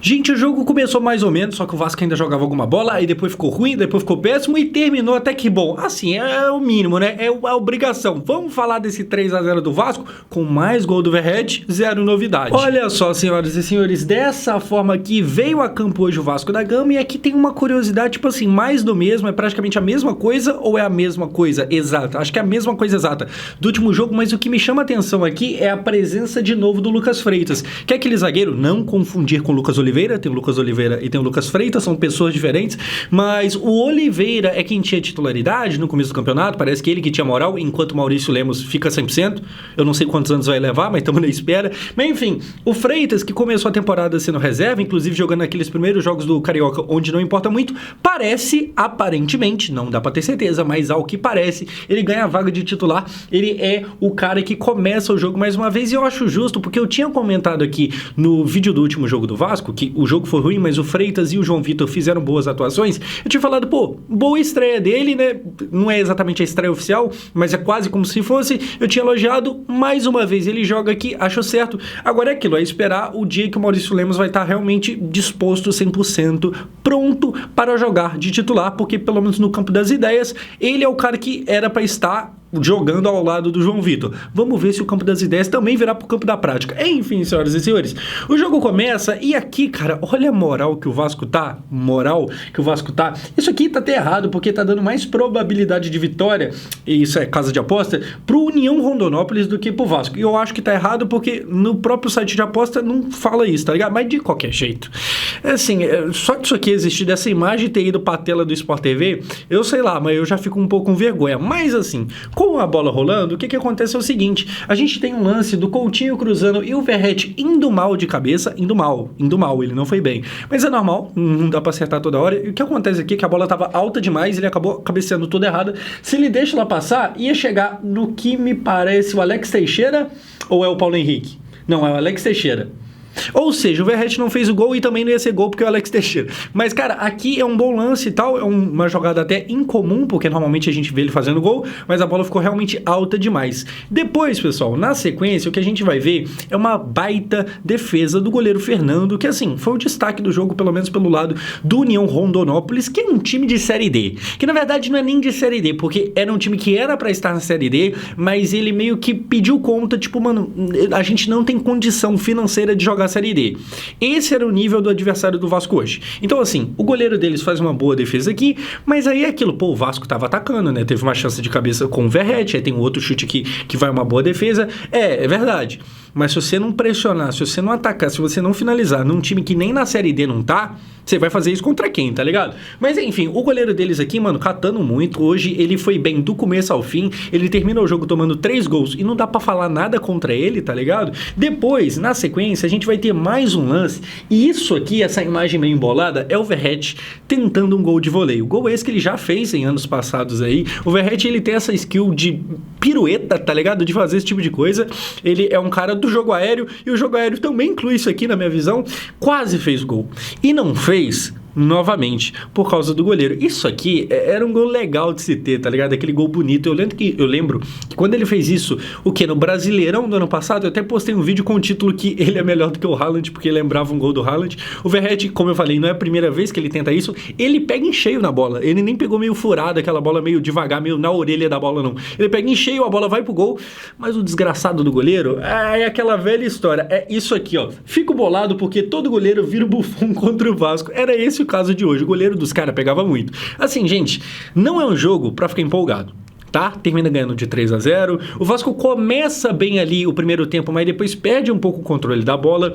Gente, o jogo começou mais ou menos, só que o Vasco ainda jogava alguma bola, aí depois ficou ruim, depois ficou péssimo e terminou até que bom. Assim, é o mínimo, né? É a obrigação. Vamos falar desse 3-0 do Vasco com mais gol do Verratti, zero novidade. Olha só, senhoras e senhores, dessa forma que veio a campo hoje o Vasco da Gama, e aqui tem uma curiosidade, tipo assim, mais do mesmo, é praticamente a mesma coisa ou é a mesma coisa exata? Acho que é a mesma coisa exata do último jogo, mas o que me chama a atenção aqui é a presença de novo do Lucas Freitas, que é aquele zagueiro, não confundir com o Lucas Oliveira, tem o Lucas Oliveira e tem o Lucas Freitas, são pessoas diferentes, mas o Oliveira é quem tinha titularidade no começo do campeonato, parece que ele que tinha moral, enquanto o Maurício Lemos fica 100%, eu não sei quantos anos vai levar, mas estamos na espera, mas enfim, o Freitas, que começou a temporada sendo reserva, inclusive jogando naqueles primeiros jogos do Carioca, onde não importa muito, parece, aparentemente, não dá pra ter certeza, mas ao que parece, ele ganha a vaga de titular, ele é o cara que começa o jogo mais uma vez, e eu acho justo, porque eu tinha comentado aqui no vídeo do último jogo do Vasco, que o jogo foi ruim, mas o Freitas e o João Vitor fizeram boas atuações. Eu tinha falado, pô, boa estreia dele, né? Não é exatamente a estreia oficial, mas é quase como se fosse. Eu tinha elogiado, mais uma vez ele joga aqui, acho certo. Agora é aquilo, é esperar o dia que o Maurício Lemos vai estar realmente disposto 100%, pronto para jogar de titular, porque pelo menos no campo das ideias, ele é o cara que era para estar jogando ao lado do João Vitor. Vamos ver se o campo das ideias também virá pro campo da prática. Enfim, senhoras e senhores, o jogo começa e aqui, cara, olha a moral que o Vasco tá. Isso aqui tá até errado, porque tá dando mais probabilidade de vitória, e isso é casa de aposta, pro União Rondonópolis do que pro Vasco. E eu acho que tá errado porque no próprio site de aposta não fala isso, tá ligado? Mas de qualquer jeito. Assim, só que isso aqui existir dessa imagem ter ido pra tela do Sport TV, eu sei lá, mas eu já fico um pouco com vergonha. Mas assim, com a bola rolando, o que acontece é o seguinte, a gente tem um lance do Coutinho cruzando e o Verratti indo mal de cabeça, indo mal, ele não foi bem, mas é normal, não dá pra acertar toda hora, e o que acontece aqui é que a bola tava alta demais, ele acabou cabeceando toda errada, se ele deixa ela passar, ia chegar no que me parece o Alex Teixeira, ou é o Paulo Henrique? Não, é o Alex Teixeira. Ou seja, o Verratti não fez o gol e também não ia ser gol porque é o Alex Teixeira. Mas, cara, aqui é um bom lance e tal, é uma jogada até incomum, porque normalmente a gente vê ele fazendo gol, mas a bola ficou realmente alta demais. Depois, pessoal, na sequência, o que a gente vai ver é uma baita defesa do goleiro Fernando, que, assim, foi o destaque do jogo, pelo menos pelo lado do União Rondonópolis, que é um time de Série D. Que, na verdade, não é nem de Série D, porque era um time que era pra estar na Série D, mas ele meio que pediu conta, tipo, mano, a gente não tem condição financeira de jogar Série D. Esse era o nível do adversário do Vasco hoje. Então, assim, o goleiro deles faz uma boa defesa aqui, mas aí é aquilo, pô, o Vasco tava atacando, né? Teve uma chance de cabeça com o Verratti, aí tem um outro chute aqui que vai uma boa defesa. É verdade. Mas se você não pressionar, se você não atacar, se você não finalizar num time que nem na Série D não tá, você vai fazer isso contra quem, tá ligado? Mas enfim, o goleiro deles aqui, mano, catando muito. Hoje ele foi bem do começo ao fim. Ele termina o jogo tomando 3 gols e não dá pra falar nada contra ele, tá ligado? Depois, na sequência, a gente vai ter mais um lance. E isso aqui, essa imagem meio embolada, é o Verratti tentando um gol de voleio. O gol esse que ele já fez em anos passados aí. O Verratti, ele tem essa skill de pirueta, tá ligado? De fazer esse tipo de coisa. Ele é um cara do jogo aéreo e o jogo aéreo também inclui isso aqui na minha visão. Quase fez gol. E não fez novamente, por causa do goleiro. Isso aqui era um gol legal de se ter, tá ligado? Aquele gol bonito. Eu lembro que quando ele fez isso, o que? No Brasileirão do ano passado, eu até postei um vídeo com o título que ele é melhor do que o Haaland, porque lembrava um gol do Haaland. O Verratti, como eu falei, não é a primeira vez que ele tenta isso, ele pega em cheio na bola. Ele nem pegou meio furado, aquela bola meio devagar, meio na orelha da bola, não. Ele pega em cheio, a bola vai pro gol, mas o desgraçado do goleiro é aquela velha história. É isso aqui, ó. Fico bolado porque todo goleiro vira o Buffon contra o Vasco. Era esse o caso de hoje. O goleiro dos caras pegava muito. Assim, gente, não é um jogo pra ficar empolgado, tá? Termina ganhando de 3-0. O Vasco começa bem ali o primeiro tempo, mas depois perde um pouco o controle da bola.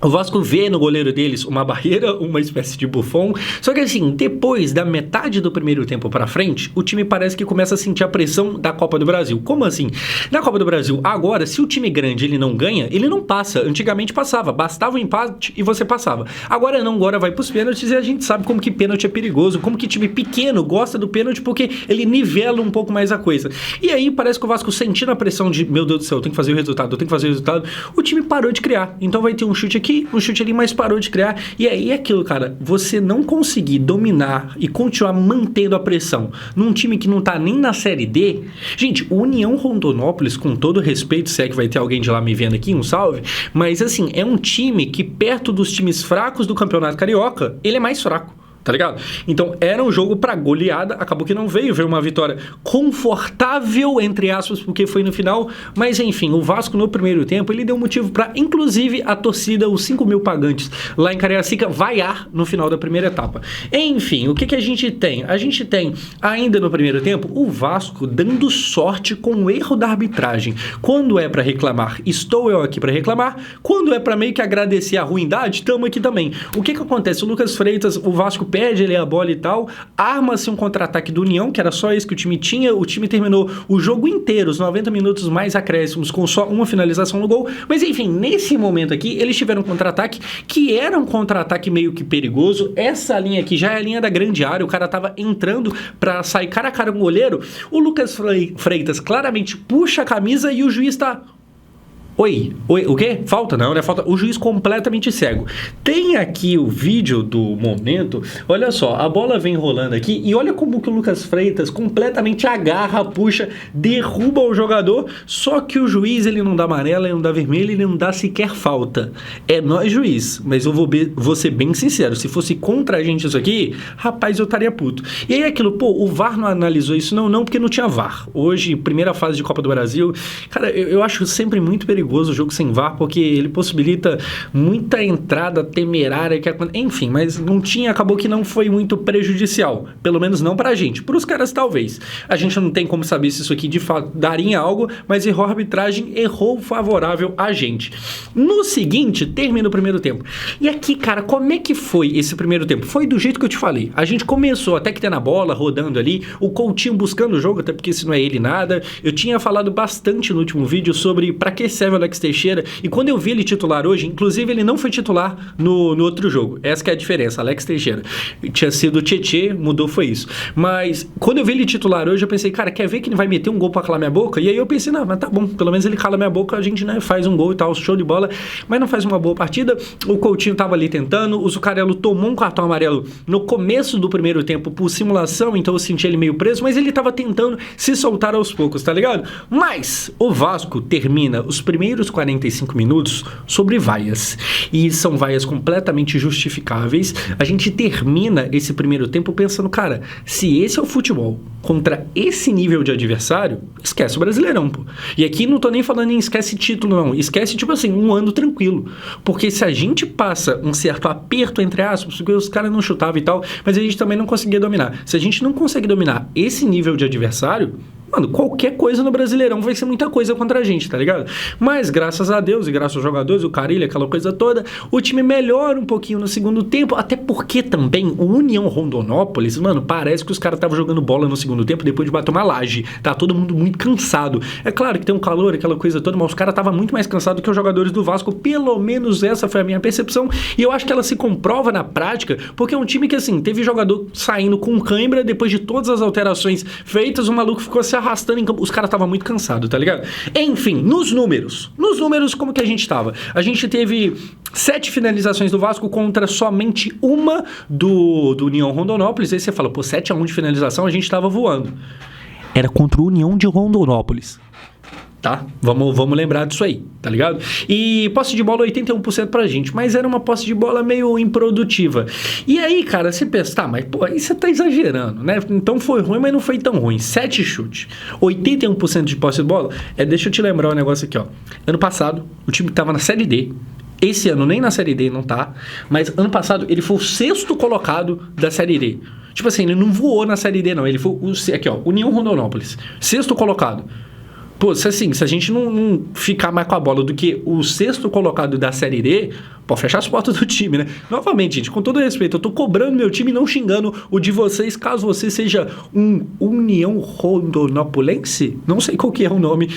O Vasco vê no goleiro deles uma barreira, uma espécie de Buffon. Só que assim, depois da metade do primeiro tempo pra frente, o time parece que começa a sentir a pressão da Copa do Brasil. Como assim? Na Copa do Brasil, agora, se o time grande ele não ganha, ele não passa. Antigamente passava, bastava um empate e você passava. Agora não, agora vai pros pênaltis e a gente sabe como que pênalti é perigoso, como que time pequeno gosta do pênalti porque ele nivela um pouco mais a coisa. E aí parece que o Vasco sentindo a pressão de, meu Deus do céu, eu tenho que fazer o resultado, o time parou de criar. Então vai ter um chute aqui aqui, um chute ali, mas parou de criar. E aí é aquilo, cara, você não conseguir dominar e continuar mantendo a pressão num time que não tá nem na Série D. Gente, o União Rondonópolis, com todo respeito, se é que vai ter alguém de lá me vendo aqui, um salve, mas assim, é um time que perto dos times fracos do Campeonato Carioca, ele é mais fraco. Tá ligado? Então era um jogo pra goleada, acabou que não veio uma vitória confortável, entre aspas, porque foi no final, mas enfim, o Vasco no primeiro tempo, ele deu motivo pra, inclusive, a torcida, os 5 mil pagantes lá em Cariacica, vaiar no final da primeira etapa. Enfim, o que a gente tem? A gente tem, ainda no primeiro tempo, o Vasco dando sorte com o erro da arbitragem. Quando é pra reclamar, estou eu aqui pra reclamar, quando é pra meio que agradecer a ruindade, estamos aqui também. O que acontece? O Lucas Freitas, o Vasco perde ali a bola e tal, arma-se um contra-ataque do União, que era só esse que o time tinha, o time terminou o jogo inteiro, os 90 minutos mais acréscimos, com só uma finalização no gol, mas enfim, nesse momento aqui, eles tiveram um contra-ataque, que era um contra-ataque meio que perigoso, essa linha aqui já é a linha da grande área, o cara tava entrando pra sair cara a cara com o goleiro, o Lucas Freitas claramente puxa a camisa e o juiz tá... Oi, o quê? Falta? Não, né? Falta. O juiz completamente cego. Tem aqui o vídeo do momento. Olha só, a bola vem rolando aqui e olha como que o Lucas Freitas completamente agarra, puxa, derruba o jogador, só que o juiz, ele não dá amarela, ele não dá vermelho, ele não dá sequer falta. É nós, juiz, mas eu vou ser bem sincero, se fosse contra a gente isso aqui, rapaz, eu estaria puto. E aí aquilo, pô, o VAR não analisou isso? Não, porque não tinha VAR. Hoje, primeira fase de Copa do Brasil, cara, eu acho sempre muito perigoso o jogo sem VAR, porque ele possibilita muita entrada temerária, enfim, mas não tinha, acabou que não foi muito prejudicial, pelo menos não pra gente, pros caras talvez. A gente não tem como saber se isso aqui de fato daria em algo, mas errou a arbitragem, errou favorável a gente. No seguinte, termina o primeiro tempo. E aqui, cara, como é que foi esse primeiro tempo? Foi do jeito que eu te falei. A gente começou até que tendo a bola, rodando ali, o Coutinho buscando o jogo, até porque se não é ele nada. Eu tinha falado bastante no último vídeo sobre pra que serve o Alex Teixeira, e quando eu vi ele titular hoje, inclusive ele não foi titular no outro jogo, essa que é a diferença, Alex Teixeira tinha sido o Tietê, mudou, foi isso, mas quando eu vi ele titular hoje, eu pensei, cara, quer ver que ele vai meter um gol pra calar minha boca? E aí eu pensei, não, mas tá bom, pelo menos ele cala minha boca, a gente, né, faz um gol e tal, show de bola, mas não faz uma boa partida. O Coutinho tava ali tentando, o Zuccarello tomou um cartão amarelo no começo do primeiro tempo por simulação, então eu senti ele meio preso, mas ele tava tentando se soltar aos poucos, tá ligado? Mas o Vasco termina os primeiros 45 minutos sobre vaias, e são vaias completamente justificáveis. A gente termina esse primeiro tempo pensando, cara, se esse é o futebol contra esse nível de adversário, esquece o Brasileirão, pô. E aqui não tô nem falando em esquece título, não, esquece tipo assim, um ano tranquilo, porque se a gente passa um certo aperto, entre aspas, porque os caras não chutavam e tal, mas a gente também não conseguia dominar, se a gente não consegue dominar esse nível de adversário, mano, qualquer coisa no Brasileirão vai ser muita coisa contra a gente, tá ligado? Mas graças a Deus e graças aos jogadores, o Carille, aquela coisa toda, o time melhora um pouquinho no segundo tempo, até porque também o União Rondonópolis, mano, parece que os caras estavam jogando bola no segundo tempo depois de bater uma laje, tá todo mundo muito cansado. É claro que tem um calor, aquela coisa toda, mas os caras estavam muito mais cansados que os jogadores do Vasco, pelo menos essa foi a minha percepção, e eu acho que ela se comprova na prática, porque é um time que, assim, teve jogador saindo com cãibra depois de todas as alterações feitas, o maluco ficou se arrastando em campo, os caras estavam muito cansados, tá ligado? Enfim, nos números, como que a gente tava? A gente teve 7 finalizações do Vasco contra somente uma do União Rondonópolis, aí você fala, pô, 7-1 de finalização, a gente tava voando. Era contra o União de Rondonópolis. Tá? Vamos lembrar disso aí, tá ligado? E posse de bola 81% pra gente, mas era uma posse de bola meio improdutiva. E aí, cara, você pensa, tá, mas pô, aí você tá exagerando, né? Então foi ruim, mas não foi tão ruim. 7 chutes, 81% de posse de bola. Deixa eu te lembrar um negócio aqui, ó. Ano passado, o time tava na Série D. Esse ano nem na Série D não tá, mas ano passado ele foi o 6º colocado da Série D. Tipo assim, ele não voou na Série D, não. Ele foi aqui, ó, União Rondonópolis, 6º colocado. Pô, se a gente não ficar mais com a bola do que o 6º colocado da Série D, pode fechar as portas do time, né? Novamente, gente, com todo respeito, eu tô cobrando meu time e não xingando o de vocês, caso você seja um União Rondonópolense. Não sei qual que é o nome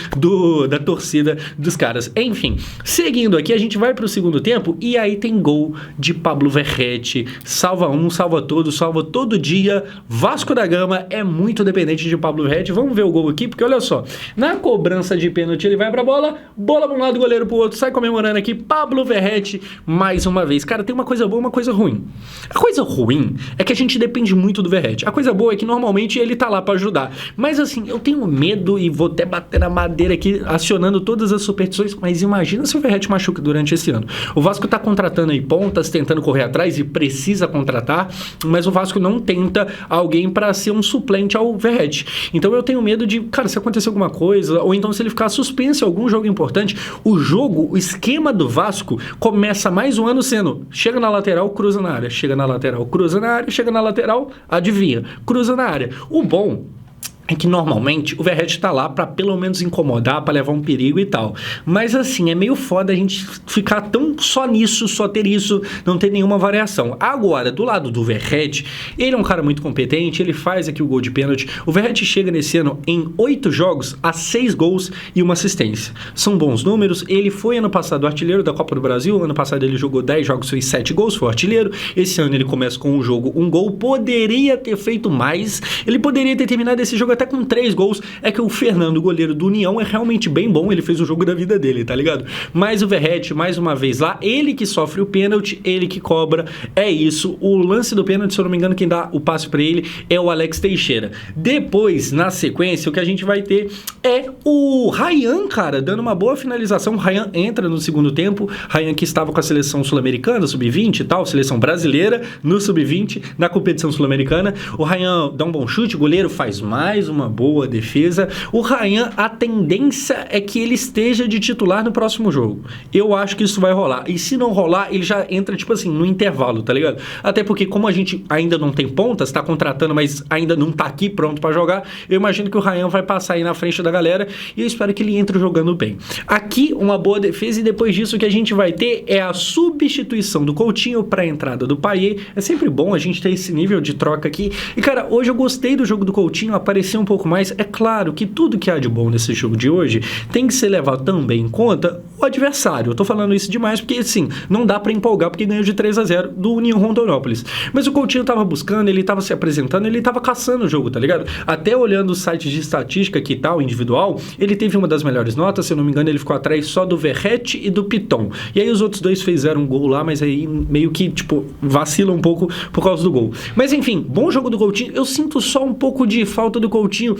da torcida dos caras. Enfim, seguindo aqui, a gente vai pro segundo tempo e aí tem gol de Pablo Verrete. Salva um, salva todos, salva todo dia. Vasco da Gama é muito dependente de Pablo Verrete. Vamos ver o gol aqui, porque olha só, na cobrança de pênalti ele vai pra bola pra um lado, goleiro pro outro, sai comemorando aqui, Pablo Verrete mais uma vez. Cara, tem uma coisa boa e uma coisa ruim. A coisa ruim é que a gente depende muito do Verratti. A coisa boa é que normalmente ele tá lá pra ajudar. Mas assim, eu tenho medo e vou até bater na madeira aqui, acionando todas as superstições, mas imagina se o Verratti machuca durante esse ano. O Vasco tá contratando aí pontas, tentando correr atrás e precisa contratar, mas o Vasco não tenta alguém pra ser um suplente ao Verratti. Então eu tenho medo de, cara, se acontecer alguma coisa, ou então se ele ficar suspenso em algum jogo importante, o esquema do Vasco começa mais um ano sendo, chega na lateral, cruza na área, chega na lateral, cruza na área, chega na lateral, adivinha, cruza na área. O bom é que normalmente o Verratti tá lá pra pelo menos incomodar, pra levar um perigo e tal. Mas assim, é meio foda a gente ficar tão só nisso, só ter isso, não ter nenhuma variação. Agora, do lado do Verratti, ele é um cara muito competente, ele faz aqui o gol de pênalti. O Verratti chega nesse ano em 8 jogos a 6 gols e uma assistência. São bons números. Ele foi ano passado artilheiro da Copa do Brasil, ano passado ele jogou 10 jogos, fez 7 gols, foi artilheiro. Esse ano ele começa com um jogo, um gol, poderia ter feito mais, ele poderia ter terminado esse jogo até com 3 gols. É que o Fernando, goleiro do União, é realmente bem bom, ele fez o jogo da vida dele, tá ligado? Mas o Verratti, mais uma vez lá, ele que sofre o pênalti, ele que cobra, é isso. O lance do pênalti, se eu não me engano, quem dá o passe pra ele é o Alex Teixeira. Depois, na sequência, o que a gente vai ter é o Rayan, cara, dando uma boa finalização. O Rayan entra no segundo tempo, Rayan que estava com a seleção sul-americana, sub-20 e tal, seleção brasileira no sub-20, na competição sul-americana. O Rayan dá um bom chute, o goleiro faz mais uma boa defesa. O Rayan, a tendência é que ele esteja de titular no próximo jogo. Eu acho que isso vai rolar. E se não rolar, ele já entra, tipo assim, no intervalo, tá ligado? Até porque, como a gente ainda não tem pontas, tá contratando, mas ainda não tá aqui pronto pra jogar, eu imagino que o Rayan vai passar aí na frente da galera e eu espero que ele entre jogando bem. Aqui, uma boa defesa, e depois disso o que a gente vai ter é a substituição do Coutinho pra entrada do Payet. É sempre bom a gente ter esse nível de troca aqui. E, cara, hoje eu gostei do jogo do Coutinho, apareceu um pouco mais. É claro que tudo que há de bom nesse jogo de hoje tem que ser levado também em conta o adversário. Eu tô falando isso demais porque, assim, não dá pra empolgar porque ganhou de 3-0 do União Rondonópolis. Mas o Coutinho tava buscando, ele tava se apresentando, ele tava caçando o jogo, tá ligado? Até olhando os sites de estatística aqui e tal, individual, ele teve uma das melhores notas, se eu não me engano, ele ficou atrás só do Verratti e do Piton. E aí os outros dois fizeram um gol lá, mas aí meio que, tipo, vacila um pouco por causa do gol. Mas enfim, bom jogo do Coutinho. Eu sinto só um pouco de falta do Coutinho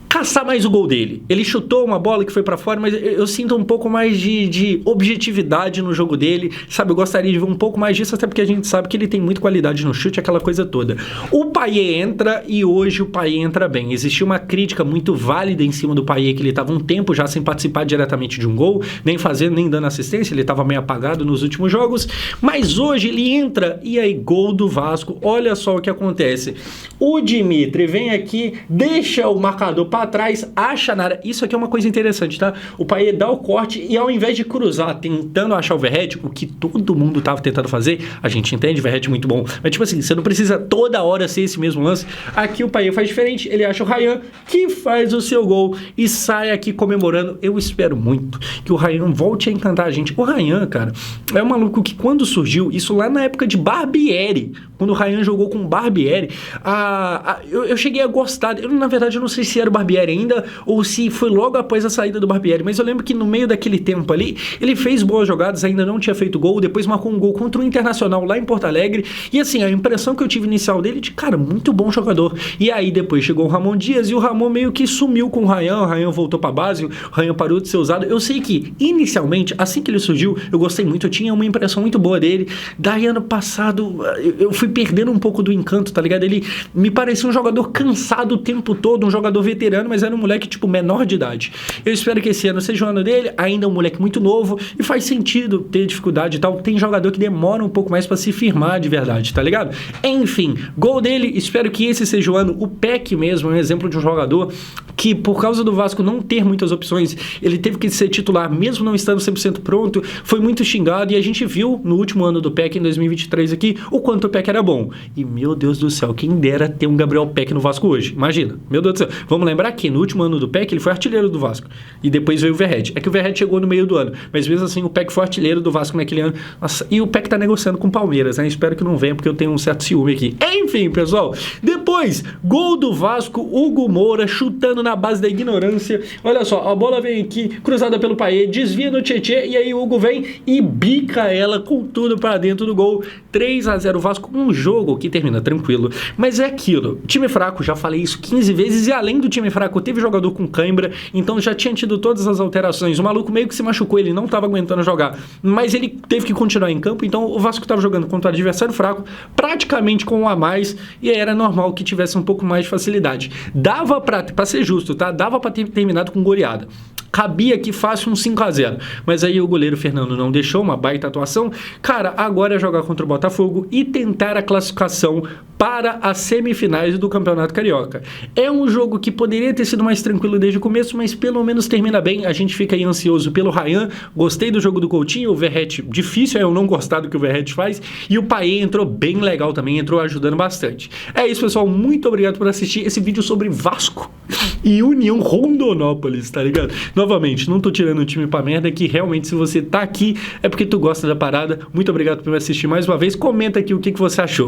caçar mais o gol dele. Ele chutou uma bola que foi pra fora, mas eu sinto um pouco mais de objetividade no jogo dele, sabe? Eu gostaria de ver um pouco mais disso, até porque a gente sabe que ele tem muita qualidade no chute, aquela coisa toda. O Payet entra e hoje o Payet entra bem. Existiu uma crítica muito válida em cima do Payet, que ele estava um tempo já sem participar diretamente de um gol, nem fazendo, nem dando assistência, ele estava meio apagado nos últimos jogos, mas hoje ele entra e aí gol do Vasco. Olha só o que acontece. O Dimitri vem aqui, deixa o marcador para trás, acha na área. Isso aqui é uma coisa interessante, tá? O Payet dá o corte e ao invés de cruzar, tentando achar o Verratti, o que todo mundo tava tentando fazer, a gente entende, o Verratti é muito bom, mas tipo assim, você não precisa toda hora ser esse mesmo lance. Aqui o Payet faz diferente, ele acha o Rayan, que faz o seu gol e sai aqui comemorando. Eu espero muito que o Rayan volte a encantar a gente. O Rayan, cara, é um maluco que quando surgiu, isso lá na época de Barbieri, quando o Rayan jogou com o Barbieri, eu cheguei a gostar, na verdade eu não sei se era o Barbieri ainda, ou se foi logo após a saída do Barbieri, mas eu lembro que no meio daquele tempo ali, ele fez boas jogadas, ainda não tinha feito gol, depois marcou um gol contra o Internacional lá em Porto Alegre, e assim, a impressão que eu tive inicial dele, de cara, muito bom jogador, e aí depois chegou o Ramon Dias, e o Ramon meio que sumiu com o Rayan voltou pra base, o Rayan parou de ser usado. Eu sei que, inicialmente, assim que ele surgiu, eu gostei muito, eu tinha uma impressão muito boa dele, daí ano passado, eu fui perdendo um pouco do encanto, tá ligado? Ele me parecia um jogador cansado o tempo todo, um jogador veterano, mas era um moleque, tipo, menor de idade. Eu espero que esse ano seja o ano dele, ainda um moleque muito novo, e faz sentido ter dificuldade e tal. Tem jogador que demora um pouco mais pra se firmar de verdade, tá ligado? Enfim, gol dele, espero que esse seja o ano. O Peck mesmo é um exemplo de um jogador que, por causa do Vasco não ter muitas opções, ele teve que ser titular, mesmo não estando 100% pronto, foi muito xingado, e a gente viu no último ano do Peck, em 2023 aqui, o quanto o Peck era bom. E, meu Deus do céu, quem dera ter um Gabriel Peck no Vasco hoje. Imagina, meu Deus do céu. Vamos lembrar que no último ano do Peck, ele foi artilheiro do Vasco. E depois veio o Verratti. É que o Verratti chegou no meio do ano, mas mesmo assim o Peck foi artilheiro do Vasco naquele ano. Nossa, e o Peck tá negociando com o Palmeiras, né? Espero que não venha, porque eu tenho um certo ciúme aqui. Enfim, pessoal, depois 2, gol do Vasco, Hugo Moura chutando na base da ignorância. Olha só, a bola vem aqui, cruzada pelo Payet, desvia no Tietê, e aí o Hugo vem e bica ela com tudo para dentro do gol. 3-0 Vasco, um jogo que termina tranquilo, mas é aquilo, time fraco, já falei isso 15 vezes, e além do time fraco, teve jogador com cãibra, então já tinha tido todas as alterações. O maluco meio que se machucou, ele não estava aguentando jogar, mas ele teve que continuar em campo, então o Vasco estava jogando contra um adversário fraco, praticamente com um a mais, e era normal que tivesse um pouco mais de facilidade. Dava pra ser justo, tá? Dava pra ter terminado com goleada. Cabia que fácil um 5-0, mas aí o goleiro Fernando não deixou, uma baita atuação. Cara, agora é jogar contra o Botafogo e tentar a classificação para as semifinais do Campeonato Carioca. É um jogo que poderia ter sido mais tranquilo desde o começo, mas pelo menos termina bem. A gente fica aí ansioso pelo Ryan. Gostei do jogo do Coutinho, o Verratti, difícil é eu não gostar do que o Verratti faz, e o Payet entrou bem legal também, entrou ajudando bastante. É isso, pessoal, muito obrigado por assistir esse vídeo sobre Vasco e União Rondonópolis, tá ligado? Novamente, não tô tirando o time pra merda, que realmente se você tá aqui é porque tu gosta da parada. Muito obrigado por me assistir mais uma vez. Comenta aqui o que você achou.